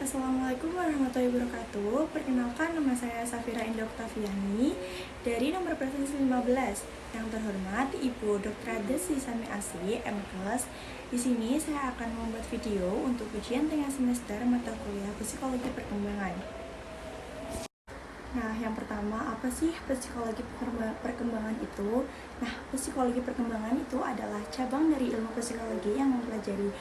Assalamualaikum warahmatullahi wabarakatuh. Perkenalkan, nama saya Safira Indah Oktaviani dari nomor presensi 15. Yang terhormat Ibu Dr. Desi Sami Asi, MKes. Di sini saya akan membuat video untuk ujian tengah semester mata kuliah Psikologi Perkembangan. Nah, yang pertama, apa sih psikologi perkembangan itu? Nah, psikologi perkembangan itu adalah cabang dari ilmu psikologi yang mempelajari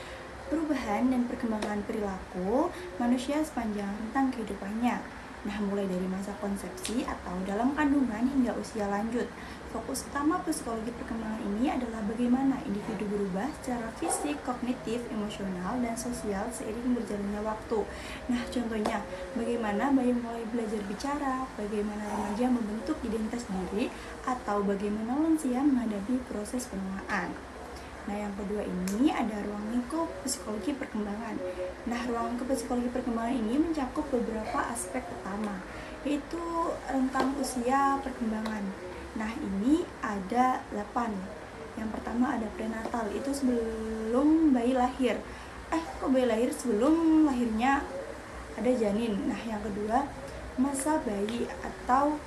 perubahan dan perkembangan perilaku manusia sepanjang rentang kehidupannya. Nah, mulai dari masa konsepsi atau dalam kandungan hingga usia lanjut. Fokus utama psikologi perkembangan ini adalah bagaimana individu berubah secara fisik, kognitif, emosional, dan sosial seiring berjalannya waktu. Nah, contohnya, bagaimana bayi mulai belajar bicara, bagaimana remaja membentuk identitas diri, atau bagaimana lansia menghadapi proses penuaan. Nah, yang kedua ini ada ruang lingkup psikologi perkembangan. Nah, ruang lingkup psikologi perkembangan ini mencakup beberapa aspek utama, yaitu rentang usia perkembangan. Nah, ini ada 8. Yang pertama ada prenatal, itu sebelum bayi lahir. Kok bayi lahir? Sebelum lahirnya ada janin. Nah, yang kedua masa bayi atau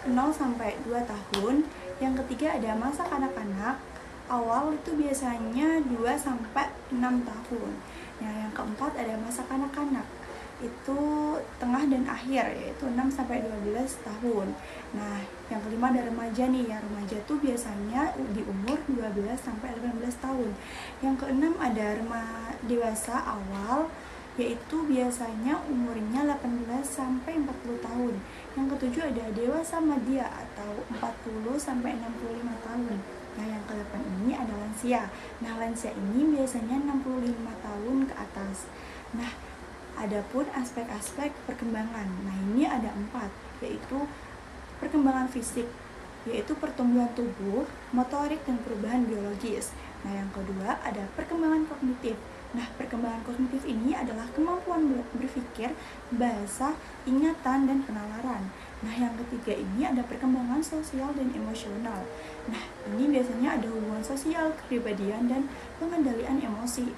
0 sampai 2 tahun. Yang ketiga ada masa kanak-kanak. Awal itu biasanya 2 sampai 6 tahun. Nah, yang keempat ada masa kanak-kanak. Itu tengah dan akhir, yaitu 6 sampai 12 tahun. Nah, yang kelima ada remaja nih. Yang remaja tuh biasanya di umur 12 sampai 18 tahun. Yang keenam ada dewasa awal, yaitu biasanya umurnya 18 sampai 40 tahun. Yang ketujuh ada dewasa madya atau 40 sampai 65 tahun. Nah, yang ke-8 ini ada lansia. Nah, lansia ini biasanya 65 tahun ke atas. Nah, adapun aspek-aspek perkembangan. Nah, ini ada 4, yaitu perkembangan fisik, yaitu pertumbuhan tubuh, motorik, dan perubahan biologis. Nah, yang kedua ada perkembangan kognitif. Nah, perkembangan kognitif ini adalah kemampuan berpikir, bahasa, ingatan, dan penalaran. Nah, yang ketiga ini ada perkembangan sosial dan emosional. Nah, ini biasanya ada hubungan sosial, kepribadian, dan pengendalian emosi.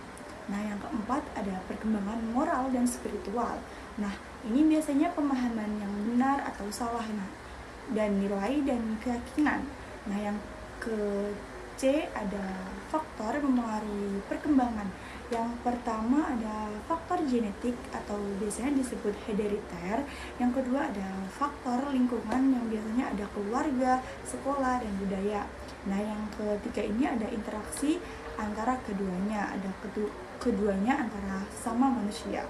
Nah, yang keempat ada perkembangan moral dan spiritual. Nah, ini biasanya pemahaman yang benar atau salah, dan nilai dan keyakinan. Nah, yang ke C ada faktor mempengaruhi perkembangan. Yang pertama ada faktor genetik atau biasanya disebut herediter. Yang kedua ada faktor lingkungan yang biasanya ada keluarga, sekolah, dan budaya. Nah, yang ketiga ini ada interaksi antara keduanya. Ada keduanya antara sama manusia.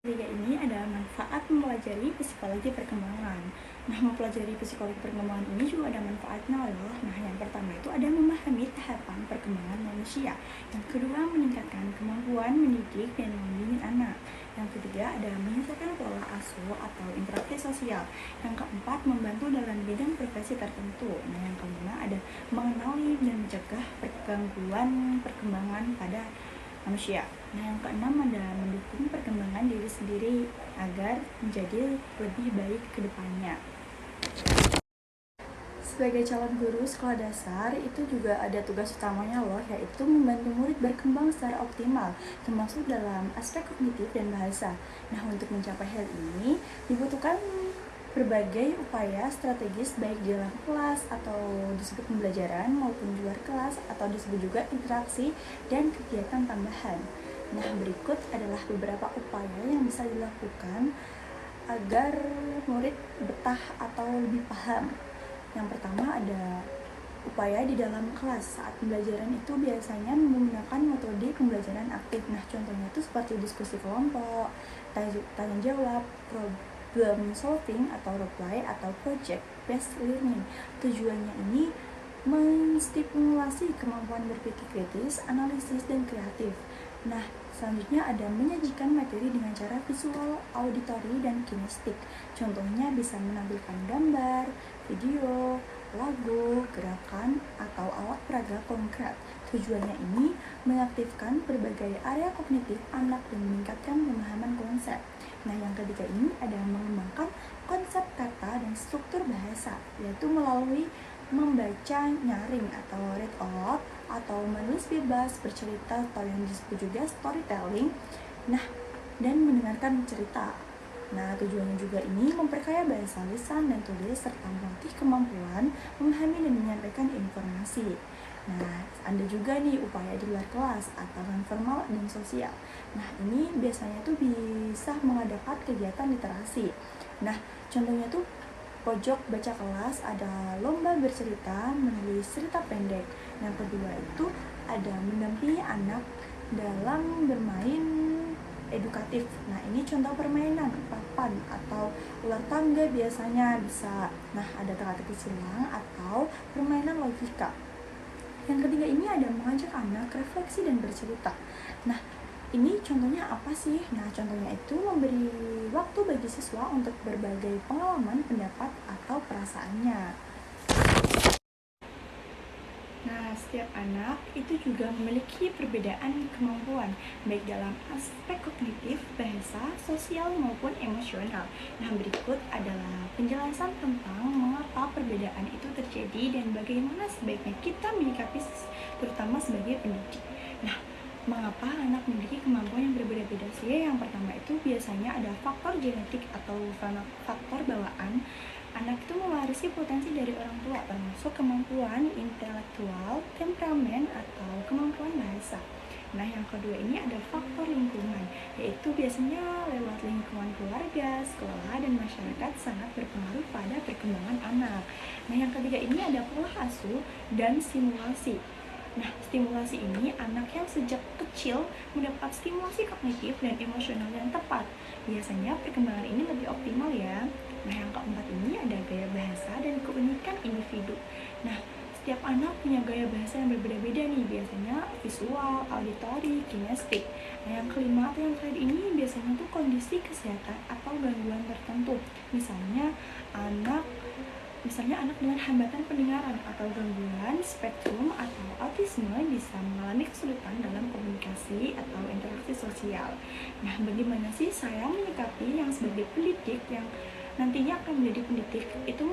Ketiga ini ada manfaat mempelajari psikologi perkembangan. Nah, mempelajari psikologi perkembangan ini juga ada manfaatnya loh. Nah, yang pertama itu ada memahami tahapan perkembangan manusia. Yang kedua, meningkatkan kemampuan mendidik dan membimbing anak. Yang ketiga, ada menyelesaikan pola asuh atau interaksi sosial. Yang keempat, membantu dalam bidang profesi tertentu. Nah, yang kelima ada mengenali dan mencegah gangguan perkembangan pada manusia. Nah, yang keenam ada mendukung perkembangan diri sendiri agar menjadi lebih baik ke depannya. Sebagai calon guru sekolah dasar, itu juga ada tugas utamanya loh, yaitu membantu murid berkembang secara optimal, termasuk dalam aspek kognitif dan bahasa. Nah, untuk mencapai hal ini, dibutuhkan berbagai upaya strategis baik di dalam kelas atau disebut pembelajaran maupun di luar kelas atau disebut juga interaksi dan kegiatan tambahan. Nah, berikut adalah beberapa upaya yang bisa dilakukan agar murid betah atau lebih paham. Yang pertama ada upaya di dalam kelas. Saat pembelajaran itu biasanya menggunakan metode pembelajaran aktif. Nah, contohnya itu seperti diskusi kelompok, tanya jawab, problem solving atau role play atau project based learning. Tujuannya ini menstimulasi kemampuan berpikir kritis, analisis, dan kreatif. Nah, selanjutnya ada menyajikan materi dengan cara visual, auditori, dan kinestik. Contohnya bisa menampilkan gambar, video, lagu, gerakan, atau alat peraga konkret. Tujuannya ini mengaktifkan berbagai area kognitif anak dan meningkatkan pemahaman konsep. Nah, yang ketiga ini ada mengembangkan konsep kata dan struktur bahasa, yaitu melalui membaca nyaring atau read aloud atau menulis bebas bercerita atau yang disebut juga storytelling. Nah, dan mendengarkan cerita. Nah, tujuannya juga ini memperkaya bahasa lisan dan tulis serta melatih kemampuan memahami dan menyampaikan informasi. Nah, ada juga nih upaya di luar kelas atau non formal dan sosial. Nah, ini biasanya tuh bisa mengadakan kegiatan literasi. Nah, contohnya tuh pojok baca kelas, ada lomba bercerita, menulis cerita pendek. Yang kedua itu ada mendampingi anak dalam bermain edukatif. Nah, ini contoh permainan papan atau ular tangga biasanya bisa. Nah, ada teka-teki silang atau permainan logika. Yang ketiga ini ada mengajak anak refleksi dan bercerita. Nah, ini contohnya apa sih? Nah, contohnya itu memberi waktu bagi siswa untuk berbagai pengalaman, pendapat, atau perasaannya. Nah, setiap anak itu juga memiliki perbedaan kemampuan, baik dalam aspek kognitif, bahasa, sosial, maupun emosional. Nah, berikut adalah penjelasan tentang mengapa perbedaan itu terjadi dan bagaimana sebaiknya kita menyikapi, terutama sebagai pendidik. Nah, mengapa anak memiliki kemampuan yang berbeda-beda sih? Yang pertama itu biasanya ada faktor genetik atau faktor bawaan. Anak itu mewarisi potensi dari orang tua, termasuk kemampuan intelektual, temperamen, atau kemampuan bahasa. Nah, yang kedua ini ada faktor lingkungan, yaitu biasanya lewat lingkungan keluarga, sekolah, dan masyarakat sangat berpengaruh pada perkembangan anak. Nah, yang ketiga ini ada pola asuh dan stimulasi. Nah, stimulasi ini anak yang sejak kecil mendapat stimulasi kognitif dan emosional yang tepat. Biasanya perkembangan ini lebih optimal ya. Nah, yang keempat ini ada gaya bahasa dan keunikan individu. Nah, setiap anak punya gaya bahasa yang berbeda-beda nih, biasanya visual, auditori, kinestik. Nah, yang kelima atau yang terakhir ini biasanya tuh kondisi kesehatan atau gangguan tertentu. Misalnya anak dengan hambatan pendengaran atau gangguan spektrum atau autisme bisa mengalami kesulitan dalam komunikasi atau interaksi sosial. Nah, bagaimana sih saya menyikapi yang sebagai pendidik yang nantinya akan menjadi pendidik itu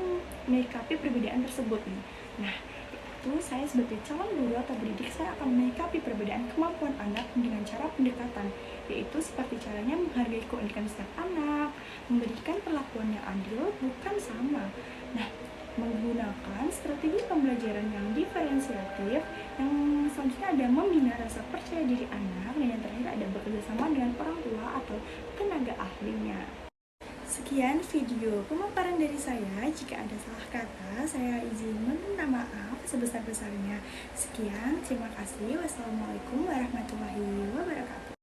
menyikapi perbedaan tersebut nih. Nah, itu saya sebagai calon guru atau pendidik, saya akan menyikapi perbedaan kemampuan anak dengan cara pendekatan, yaitu seperti caranya menghargai keunikan setiap anak, memberikan perlakuan yang adil, bukan sama. Nah, menggunakan strategi pembelajaran yang diferensiatif, yang selanjutnya ada membina rasa percaya diri anak, dan yang terakhir ada bekerja sama dengan orang tua atau tenaga ahlinya. Sekian video pemaparan dari saya. Jika ada salah kata, saya izin meminta maaf sebesar-besarnya. Sekian, terima kasih. Wassalamualaikum warahmatullahi wabarakatuh.